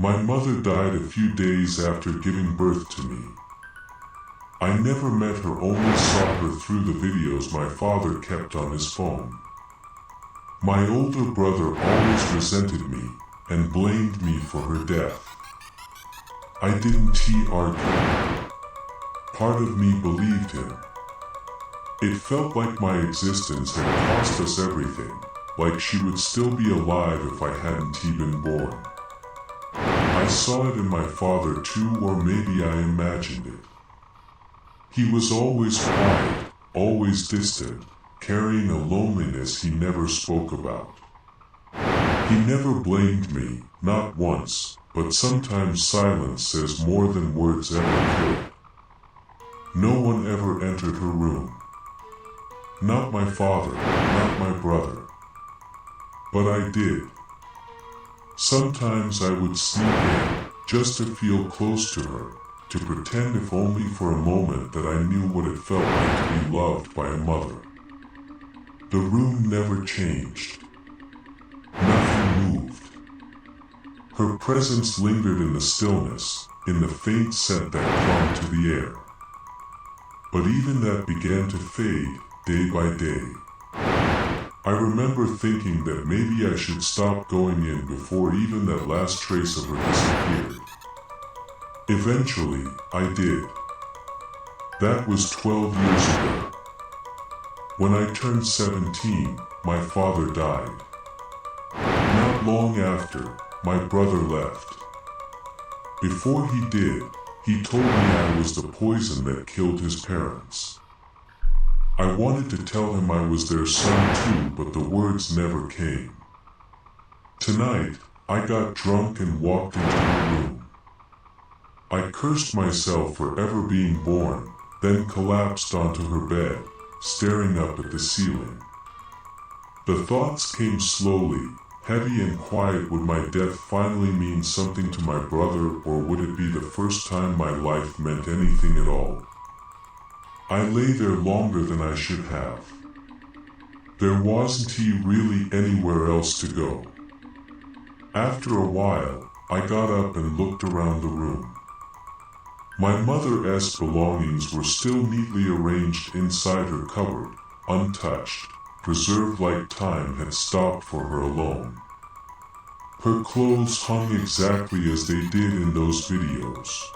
My mother died a few days after giving birth to me. I never met her, only saw her through the videos my father kept on his phone. My older brother always resented me and blamed me for her death. I didn't argue. Part of me believed him. It felt like my existence had cost us everything, like she would still be alive if I hadn't been born. I saw it in my father too, or maybe I imagined it. He was always quiet, always distant, carrying a loneliness he never spoke about. He never blamed me, not once, but sometimes silence says more than words ever could. No one ever entered her room. Not my father, not my brother. But I did. Sometimes I would sneak in, just to feel close to her, to pretend if only for a moment that I knew what it felt like to be loved by a mother. The room never changed. Nothing moved. Her presence lingered in the stillness, in the faint scent that clung to the air. But even that began to fade, day by day. I remember thinking that maybe I should stop going in before even that last trace of her disappeared. Eventually, I did. That was 12 years ago. When I turned 17, my father died. Not long after, my brother left. Before he did, he told me I was the poison that killed his parents. I wanted to tell him I was their son too, but the words never came. Tonight, I got drunk and walked into her room. I cursed myself for ever being born, then collapsed onto her bed, staring up at the ceiling. The thoughts came slowly, heavy and quiet. Would my death finally mean something to my brother, or would it be the first time my life meant anything at all? I lay there longer than I should have. There wasn't really anywhere else to go. After a while, I got up and looked around the room. My mother's belongings were still neatly arranged inside her cupboard, untouched, preserved like time had stopped for her alone. Her clothes hung exactly as they did in those videos.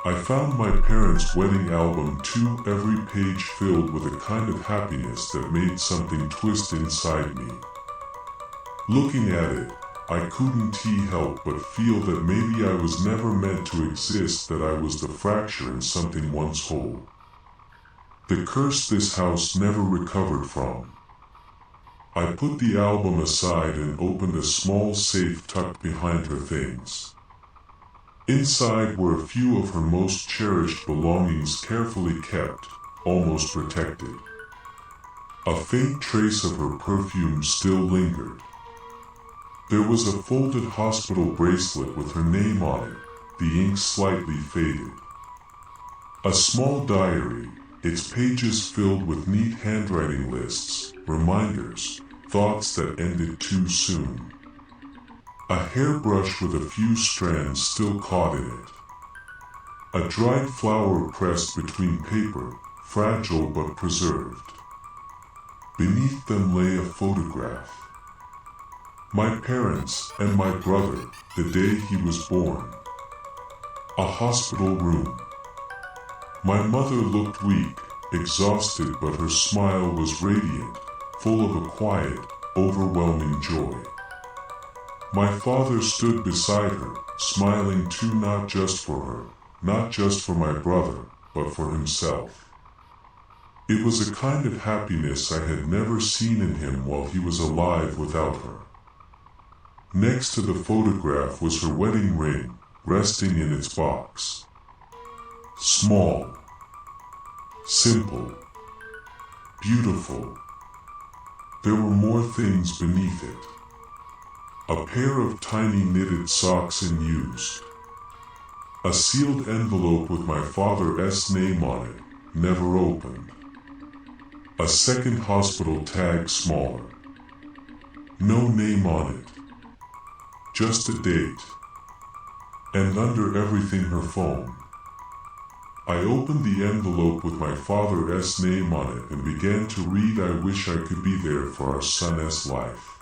I found my parents' wedding album too, every page filled with a kind of happiness that made something twist inside me. Looking at it, I couldn't help but feel that maybe I was never meant to exist, that I was the fracture in something once whole. The curse this house never recovered from. I put the album aside and opened a small safe tucked behind her things. Inside were a few of her most cherished belongings, carefully kept, almost protected. A faint trace of her perfume still lingered. There was a folded hospital bracelet with her name on it, the ink slightly faded. A small diary, its pages filled with neat handwriting lists, reminders, thoughts that ended too soon. A hairbrush with a few strands still caught in it. A dried flower pressed between paper, fragile but preserved. Beneath them lay a photograph. My parents and my brother, the day he was born. A hospital room. My mother looked weak, exhausted, but her smile was radiant, full of a quiet, overwhelming joy. My father stood beside her, smiling too, not just for her, not just for my brother, but for himself. It was a kind of happiness I had never seen in him while he was alive without her. Next to the photograph was her wedding ring, resting in its box. Small, simple, beautiful. There were more things beneath it. A pair of tiny knitted socks unused. A sealed envelope with my father's name on it, never opened. A second hospital tag, smaller. No name on it. Just a date. and under everything her phone. I opened the envelope with my father's name on it and began to read. I wish I could be there for our son's life.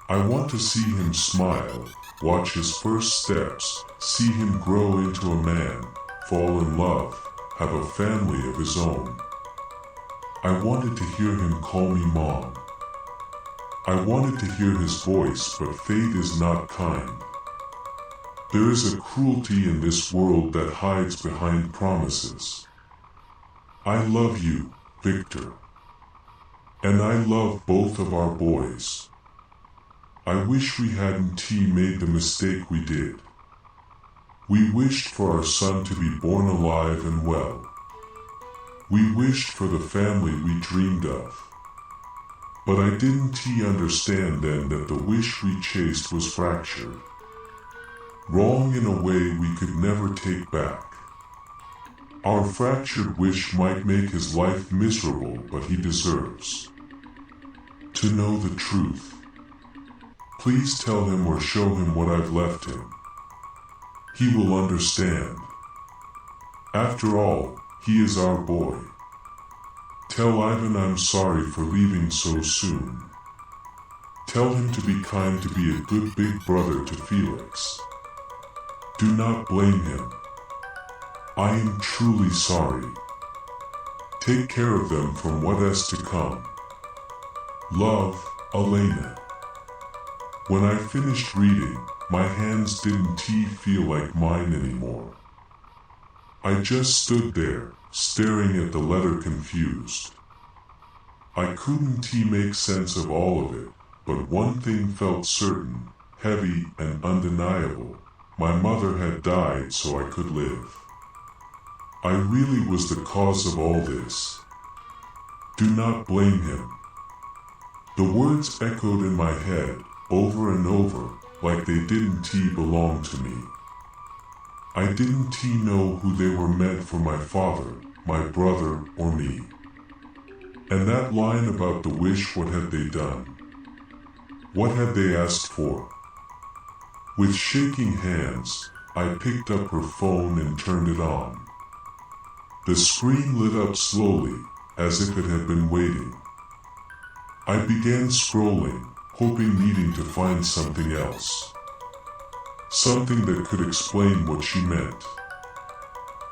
I want to see him smile, watch his first steps, see him grow into a man, fall in love, have a family of his own. I wanted to hear him call me Mom. I wanted to hear his voice, but fate is not kind. There is a cruelty in this world that hides behind promises. I love you, Victor. And I love both of our boys. I wish we hadn't made the mistake we did. We wished for our son to be born alive and well. We wished for the family we dreamed of. But I didn't understand then that the wish we chased was fractured. Wrong in a way we could never take back. Our fractured wish might make his life miserable, but he deserves to know the truth. Please tell him or show him what I've left him. He will understand. After all, he is our boy. Tell Ivan I'm sorry for leaving so soon. Tell him to be kind, to be a good big brother to Felix. Do not blame him. I am truly sorry. Take care of them from what is to come. Love, Elena. When I finished reading, my hands didn't feel like mine anymore. I just stood there, staring at the letter confused. I couldn't make sense of all of it, but one thing felt certain, heavy and undeniable. My mother had died so I could live. I really was the cause of all this. Do not blame him. The words echoed in my head, over and over, like they didn't belong to me. I didn't know who they were meant for, my father, my brother, or me. And that line about the wish, what had they done? What had they asked for? With shaking hands, I picked up her phone and turned it on. The screen lit up slowly, as if it had been waiting. I began scrolling, needing to find something else. Something that could explain what she meant.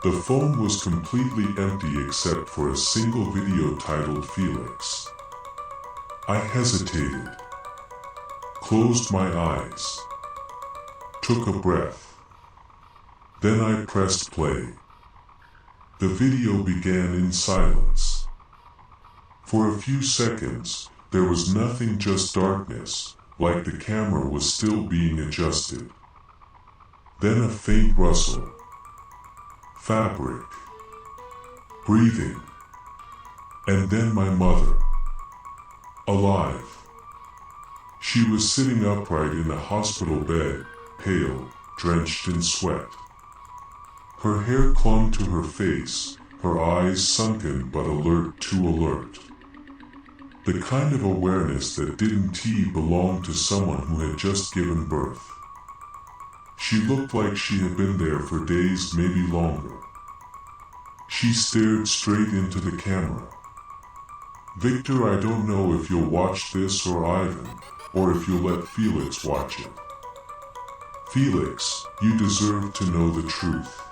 The phone was completely empty except for a single video titled Felix. I hesitated, closed my eyes, took a breath. Then I pressed play. The video began in silence. For a few seconds, there was nothing, just darkness, like the camera was still being adjusted. Then a faint rustle. Fabric. Breathing. And then my mother. Alive. She was sitting upright in a hospital bed, pale, drenched in sweat. Her hair clung to her face, her eyes sunken but alert, too alert. The kind of awareness that didn't belong to someone who had just given birth. She looked like she had been there for days, maybe longer. She stared straight into the camera. Victor, I don't know if you'll watch this, or Ivan, or if you'll let Felix watch it. Felix, you deserve to know the truth.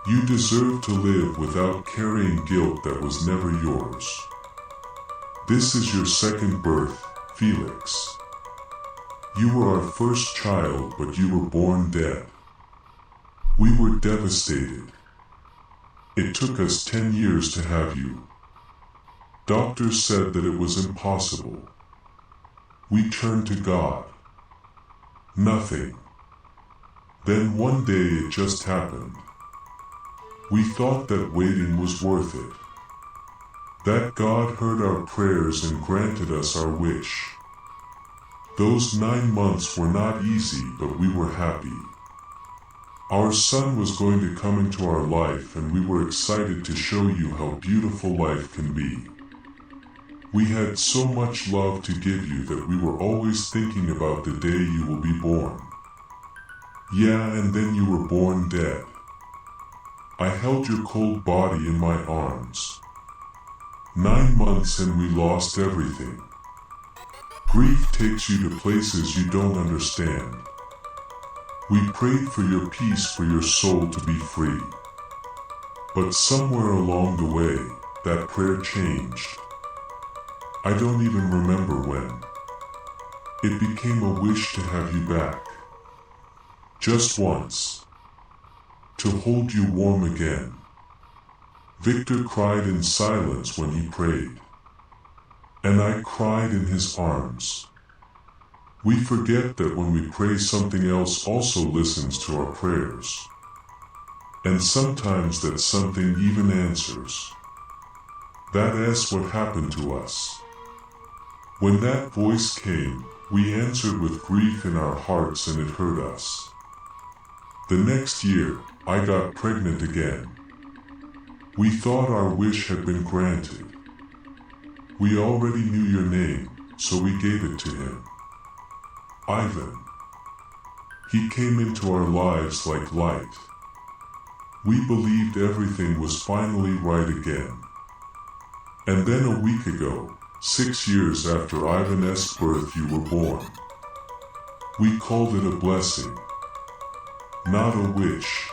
You deserve to live without carrying guilt that was never yours. This is your second birth, Felix. You were our first child, but you were born dead. We were devastated. It took us 10 years to have you. Doctors said that it was impossible. We turned to God. Nothing. Then one day it just happened. We thought that waiting was worth it. That God heard our prayers and granted us our wish. Those 9 months were not easy, but we were happy. Our son was going to come into our life, and we were excited to show you how beautiful life can be. We had so much love to give you that we were always thinking about the day you will be born. Yeah, and then you were born dead. I held your cold body in my arms. 9 months and we lost everything. Grief takes you to places you don't understand. We prayed for your peace, for your soul to be free. But somewhere along the way, that prayer changed. I don't even remember when. It became a wish to have you back. Just once. To hold you warm again. Victor cried in silence when he prayed. And I cried in his arms. We forget that when we pray, something else also listens to our prayers. And sometimes that something even answers. That's what happened to us. When that voice came, we answered with grief in our hearts and it hurt us. The next year, I got pregnant again. We thought our wish had been granted. We already knew your name, so we gave it to him. Ivan. He came into our lives like light. We believed everything was finally right again. And then a week ago, 6 years after Ivan's birth, you were born. We called it a blessing, not a wish.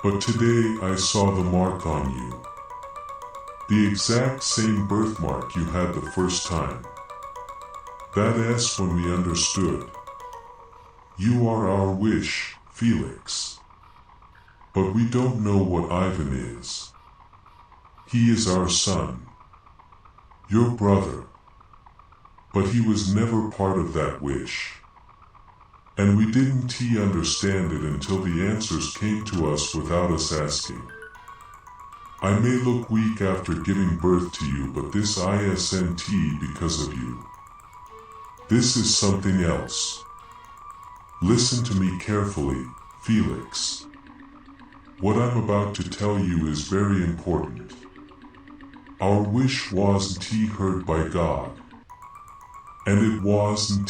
But today I saw the mark on you. The exact same birthmark you had the first time. That's when we understood. You are our wish, Felix. But we don't know what Ivan is. He is our son. Your brother. But he was never part of that wish. And we didn't understand it until the answers came to us without us asking. I may look weak after giving birth to you, but this isn't because of you. This is something else. Listen to me carefully, Felix. What I'm about to tell you is very important. Our wish wasn't heard by God. And it wasn't